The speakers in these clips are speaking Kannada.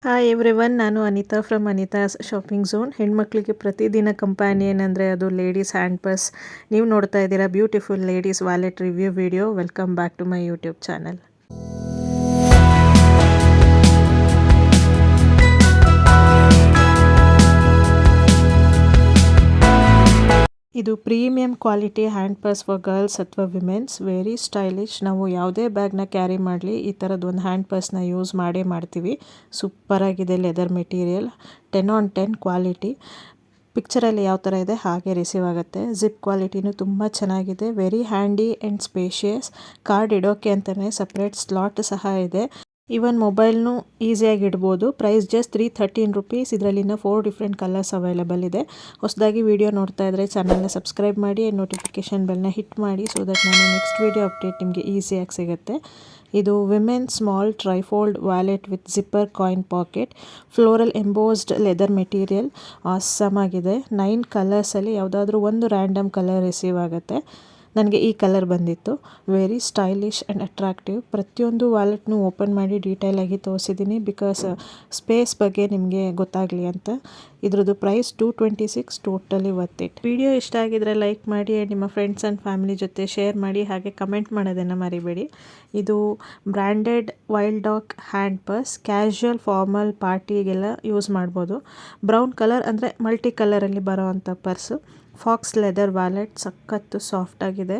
ಹಾಯ್ ಎವ್ರಿವನ್, ನಾನು ಅನಿತಾ ಫ್ರಮ್ ಅನಿತಾಸ್ ಶಾಪಿಂಗ್ ಝೋನ್. ಹೆಣ್ಮಕ್ಳಿಗೆ ಪ್ರತಿದಿನ ಕಂಪ್ಯಾನಿಯನ್ ಅಂದರೆ ಅದು ಲೇಡೀಸ್ ಹ್ಯಾಂಡ್ ಪರ್ಸ್. ನೀವು ನೋಡ್ತಾ ಇದ್ದೀರಾ beautiful ladies wallet review video. Welcome back to my YouTube channel. ಇದು premium quality hand purse for girls ಅಥವಾ ವಿಮೆನ್ಸ್. Very stylish. ನಾವು ಯಾವುದೇ ಬ್ಯಾಗ್ನ ಕ್ಯಾರಿ ಮಾಡಲಿ ಈ ಥರದ್ದು ಒಂದು ಹ್ಯಾಂಡ್ ಪರ್ಸ್ನ ಯೂಸ್ ಮಾಡೇ ಮಾಡ್ತೀವಿ. ಸೂಪರಾಗಿದೆ ಲೆದರ್ ಮೆಟೀರಿಯಲ್, 10/10 ಕ್ವಾಲಿಟಿ. ಪಿಕ್ಚರಲ್ಲಿ ಯಾವ ಥರ ಇದೆ ಹಾಗೆ ರಿಸೀವ್ ಆಗುತ್ತೆ. ಜಿಪ್ ಕ್ವಾಲಿಟಿನೂ ತುಂಬ ಚೆನ್ನಾಗಿದೆ. Very handy and spacious. Card ಇಡೋಕ್ಕೆ ಅಂತಲೇ ಸಪ್ರೇಟ್ ಸ್ಲಾಟ್ ಸಹ ಇದೆ. ಈವನ್ ಮೊಬೈಲ್ನು ಈಸಿಯಾಗಿ ಇಡ್ಬೋದು. Price just 313 rupees. ಇದರಲ್ಲಿನ 4 ಡಿಫ್ರೆಂಟ್ ಕಲರ್ಸ್ ಅವೈಲೇಬಲ್ ಇದೆ. ಹೊಸದಾಗಿ ವಿಡಿಯೋ ನೋಡ್ತಾ ಇದ್ದರೆ ಚಾನಲ್ನ ಸಬ್ಸ್ಕ್ರೈಬ್ ಮಾಡಿ ಆ್ಯಂಡ್ ನೋಟಿಫಿಕೇಷನ್ ಬೆಲ್ನ ಹಿಟ್ ಮಾಡಿ, ಸೊ ದಟ್ ನಾನು ನೆಕ್ಸ್ಟ್ ವಿಡಿಯೋ ಅಪ್ಡೇಟ್ ನಿಮಗೆ ಈಸಿಯಾಗಿ ಸಿಗುತ್ತೆ. ಇದು women small trifold wallet with zipper coin pocket, floral embossed leather material. Awesome ಆಗಿದೆ. 9 ಕಲರ್ಸಲ್ಲಿ ಯಾವುದಾದ್ರೂ ಒಂದು ರ್ಯಾಂಡಮ್ ಕಲರ್ ರಿಸೀವ್ ಆಗುತ್ತೆ. ನನಗೆ ಈ ಕಲರ್ ಬಂದಿತ್ತು. Very stylish and attractive. ಪ್ರತಿಯೊಂದು ವ್ಯಾಲೆಟ್ನು ಓಪನ್ ಮಾಡಿ ಡೀಟೇಲಾಗಿ ತೋರಿಸಿದ್ದೀನಿ, ಬಿಕಾಸ್ ಸ್ಪೇಸ್ ಬಗ್ಗೆ ನಿಮಗೆ ಗೊತ್ತಾಗಲಿ ಅಂತ. ಇದ್ರದ್ದು price 226, totally worth it. Video ಇಷ್ಟ ಆಗಿದ್ರೆ ಲೈಕ್ ಮಾಡಿ ಆ್ಯಂಡ್ ನಿಮ್ಮ ಫ್ರೆಂಡ್ಸ್ ಆ್ಯಂಡ್ ಫ್ಯಾಮಿಲಿ ಜೊತೆ ಶೇರ್ ಮಾಡಿ, ಹಾಗೆ ಕಮೆಂಟ್ ಮಾಡೋದನ್ನು ಮರಿಬೇಡಿ. ಇದು branded Wild Dog hand purse. Casual formal ಪಾರ್ಟಿಗೆಲ್ಲ ಯೂಸ್ ಮಾಡ್ಬೋದು. ಬ್ರೌನ್ ಕಲರ್ ಅಂದರೆ ಮಲ್ಟಿ ಕಲರಲ್ಲಿ ಬರೋ ಅಂಥ ಪರ್ಸು. ಫಾಕ್ಸ್ ಲೆದರ್ ವ್ಯಾಲೆಟ್, ಸಖತ್ತು ಸಾಫ್ಟ್ ಆಗಿದೆ.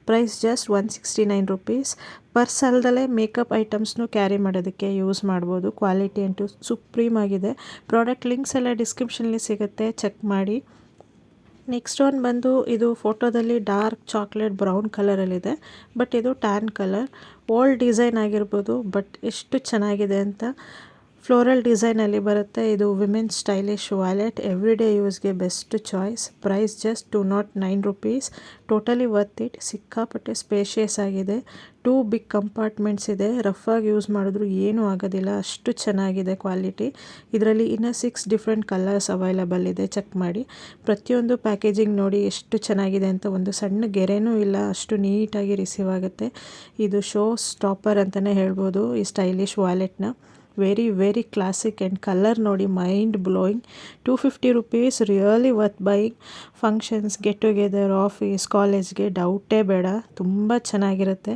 Price just 169 rupees. ಪರ್ಸ್ ಅಲ್ಲದೆ ಮೇಕಪ್ ಐಟಮ್ಸ್ನು ಕ್ಯಾರಿ ಮಾಡೋದಕ್ಕೆ ಯೂಸ್ ಮಾಡ್ಬೋದು. ಕ್ವಾಲಿಟಿ ಅಂತೂ ಸುಪ್ರೀಮ್ ಆಗಿದೆ. ಪ್ರಾಡಕ್ಟ್ ಲಿಂಕ್ಸ್ ಎಲ್ಲ ಡಿಸ್ಕ್ರಿಪ್ಷನಲ್ಲಿ ಸಿಗುತ್ತೆ, ಚೆಕ್ ಮಾಡಿ. ನೆಕ್ಸ್ಟ್ ಒನ್ ಬಂದು ಇದು ಫೋಟೋದಲ್ಲಿ ಡಾರ್ಕ್ ಚಾಕ್ಲೇಟ್ ಬ್ರೌನ್ ಕಲರಲ್ಲಿದೆ, ಬಟ್ ಇದು ಟ್ಯಾನ್ ಕಲರ್. ಓಲ್ಡ್ ಡಿಸೈನ್ ಆಗಿರ್ಬೋದು, ಬಟ್ ಎಷ್ಟು ಚೆನ್ನಾಗಿದೆ ಅಂತ. ಫ್ಲೋರಲ್ ಡಿಸೈನಲ್ಲಿ ಬರುತ್ತೆ. ಇದು ವಿಮೆನ್ ಸ್ಟೈಲಿಶ್ ವ್ಯಾಲೆಟ್, ಎವ್ರಿಡೇ ಯೂಸ್ಗೆ best choice. Price just 209 rupees. Totally worth it. ಸಿಕ್ಕಾಪಟ್ಟೆ ಸ್ಪೇಷಿಯಸ್ ಆಗಿದೆ. 2 ಬಿಗ್ ಕಂಪಾರ್ಟ್ಮೆಂಟ್ಸ್ ಇದೆ. ರಫಾಗಿ ಯೂಸ್ ಮಾಡಿದ್ರು ಏನೂ ಆಗೋದಿಲ್ಲ, ಅಷ್ಟು ಚೆನ್ನಾಗಿದೆ ಕ್ವಾಲಿಟಿ. ಇದರಲ್ಲಿ ಇನ್ನೂ 6 ಡಿಫ್ರೆಂಟ್ ಕಲರ್ಸ್ ಅವೈಲೇಬಲ್ ಇದೆ, ಚೆಕ್ ಮಾಡಿ. ಪ್ರತಿಯೊಂದು ಪ್ಯಾಕೇಜಿಂಗ್ ನೋಡಿ ಎಷ್ಟು ಚೆನ್ನಾಗಿದೆ ಅಂತ. ಒಂದು ಸಣ್ಣ ಗೆರೆನೂ ಇಲ್ಲ, ಅಷ್ಟು ನೀಟಾಗಿ ರಿಸೀವ್ ಆಗುತ್ತೆ. ಇದು ಶೋ ಸ್ಟಾಪರ್ ಅಂತಲೇ ಹೇಳ್ಬೋದು ಈ ಸ್ಟೈಲಿಶ್ ವ್ಯಾಲೆಟ್ನ. ವೆರಿ ಕ್ಲಾಸಿಕ್ ಆ್ಯಂಡ್ ಕಲರ್ ನೋಡಿ mind blowing. 250 rupees. Really worth buying. Functions, get together, office, ಕಾಲೇಜ್ಗೆ ಡೌಟೇ ಬೇಡ. ತುಂಬ ಚೆನ್ನಾಗಿರುತ್ತೆ.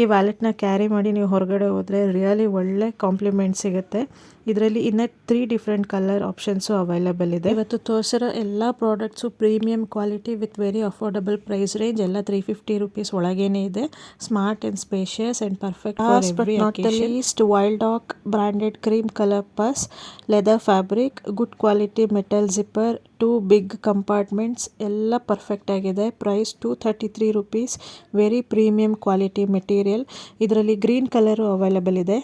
ಈ ವ್ಯಾಲೆಟ್ನ ಕ್ಯಾರಿ ಮಾಡಿ ನೀವು ಹೊರಗಡೆ ಹೋದರೆ ರಿಯಲಿ ಒಳ್ಳೆ ಕಾಂಪ್ಲಿಮೆಂಟ್ ಸಿಗುತ್ತೆ. ಇದರಲ್ಲಿ ಇನ್ನೂ 3 ಡಿಫ್ರೆಂಟ್ ಕಲರ್ ಆಪ್ಷನ್ಸು ಅವೈಲೇಬಲ್ ಇದೆ. ಇವತ್ತು ತೋರಿಸಿರೋ ಎಲ್ಲ products premium quality with very affordable price range. ಎಲ್ಲ 350 ರುಪೀಸ್ ಒಳಗೇನೆ ಇದೆ. Smart and spacious and perfect for every occasion. Least wild dog branded cream colour purse, leather fabric, good quality metal zipper, 2 big compartments, ಎಲ್ಲ ಪರ್ಫೆಕ್ಟ್ ಆಗಿದೆ. Price 233 rupees. Very premium quality material. ಇದರಲ್ಲಿ ಗ್ರೀನ್ ಕಲರು ಅವೈಲೇಬಲ್ ಇದೆ.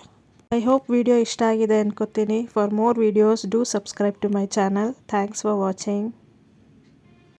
ಐ ಹೋಪ್ ವಿಡಿಯೋ ಇಷ್ಟ ಆಗಿದೆ ಅನ್ಕೋತೀನಿ. For more videos do subscribe to my channel. Thanks for watching.